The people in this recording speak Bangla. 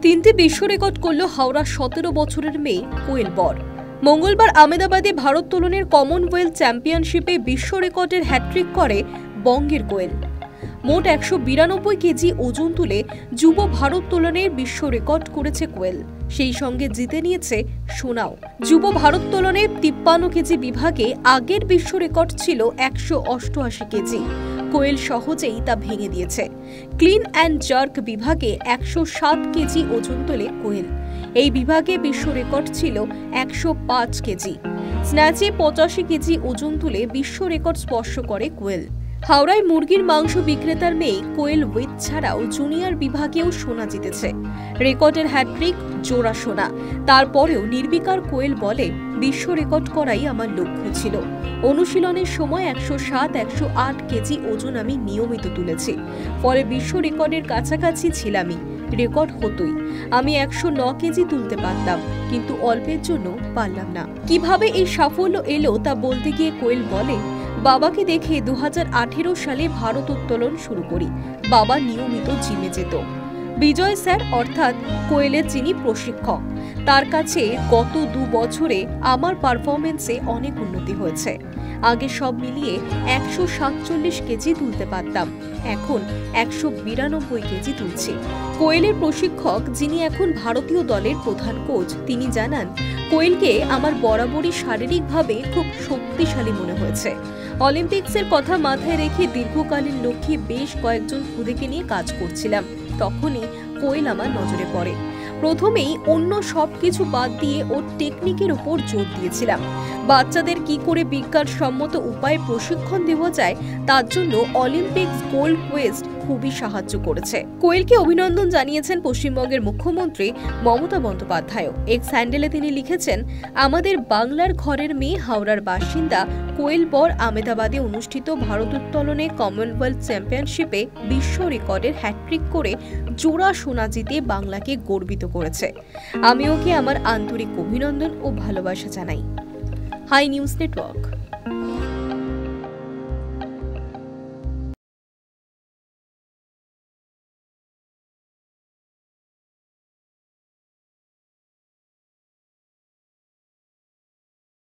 তিনটি বিশ্ব রেকর্ড করল হাওড়া 17 বছরের মেয়ে কোয়েল বর। মঙ্গলবার আহমেদাবাদে ভারোত্তোলনের কমনওয়েলথ চ্যাম্পিয়নশিপে বিশ্ব রেকর্ডের হ্যাট্রিক করে বঙ্গের কোয়েল। মোট 192 কেজি ওজন তুলে যুব ভারোত্তোলনের বিশ্ব রেকর্ড করেছে কোয়েল। সেই সঙ্গে জিতে নিয়েছে সোনাও। যুব ভারোত্তোলনের 53 কেজি বিভাগে আগের বিশ্ব রেকর্ড ছিল 188 কেজি। কোয়েল সহজেই তা ভেঙে দিয়েছে। ক্লিন অ্যান্ড জার্ক বিভাগে 107 কেজি ওজন তোলে কোয়েল। এই বিভাগে বিশ্ব রেকর্ড ছিল 105 কেজি। স্ন্যাচে 85 কেজি ওজন তুলে বিশ্ব রেকর্ড স্পর্শ করে কোয়েল। হাওড়ায় মুরগির মাংস বিক্রেতার মেয়ে কোয়েল উইথ ছাড়াও জুনিয়র বিভাগেও সোনা জিতেছে। রেকর্ডের হ্যাট্রিক, জোড়া সোনা। তারপরেও নির্বিকার কোয়েল বলে, বিশ্ব রেকর্ড করাই আমার লক্ষ্য ছিল। অনুশীলনের সময় 107-108 কেজি ওজন আমি নিয়মিত তুলেছি। ফলে বিশ্ব রেকর্ডের কাছাকাছি ছিলামই। রেকর্ড হতোই। আমি 109 কেজি তুলতে পারতাম, কিন্তু অল্পের জন্য পারলাম না। কিভাবে এই সাফল্য এলো তা বলতে গিয়ে কোয়েল বলে, বাবাকে দেখে 2018 সালে ভারোত্তোলন শুরু করি। বাবা নিয়মিত জিমে যেত। বিজয় স্যার অর্থাৎ কোয়েলের যিনি প্রশিক্ষক, তার কাছে গত 2 বছরে আমার পারফরমেন্সে অনেক উন্নতি হয়েছে। আগে সব মিলিয়ে 147 কেজি তুলতে পারতাম, এখন 192 কেজি তুলছি। কোয়েলের প্রশিক্ষক, যিনি এখন ভারতীয় দলের প্রধান কোচ, তিনি জানান, কোয়েলকে আমার বরাবরই শারীরিকভাবে খুব শক্তিশালী মনে হয়েছে। অলিম্পিক্সের কথা মাথায় রেখে দীর্ঘকালীন লক্ষ্যে বেশ কয়েকজন খুদেকে নিয়ে কাজ করছিলাম। তখনই কোয়েল আমার নজরে পড়ে। প্রথমেই অন্য সবকিছু বাদ দিয়ে ওর টেকনিকের উপর জোর দিয়েছিলাম। বাচ্চাদের কি করে বিজ্ঞানসম্মত উপায়ে প্রশিক্ষণ দেওয়া যায়, তার জন্য অলিম্পিক্স গোল্ড কোয়েস্ট খুবই সাহায্য করেছে। কোয়েলকে অভিনন্দন জানিয়েছেন পশ্চিমবঙ্গের মুখ্যমন্ত্রী মমতা বন্দ্যোপাধ্যায়। এক্স হ্যান্ডেলে তিনি লিখেছেন, আমাদের বাংলার ঘরের মেয়ে হাওড়ার বাসিন্দা কোয়েল বর আহমেদাবাদে অনুষ্ঠিত ভারোত্তোলনে কমনওয়েলথ চ্যাম্পিয়নশিপে বিশ্ব রেকর্ডের হ্যাট্রিক করে জোড়া সোনা জিতে বাংলাকে গর্বিত করেছে। আমি ওকে আমার আন্তরিক অভিনন্দন ও ভালোবাসা জানাই। Hi News network.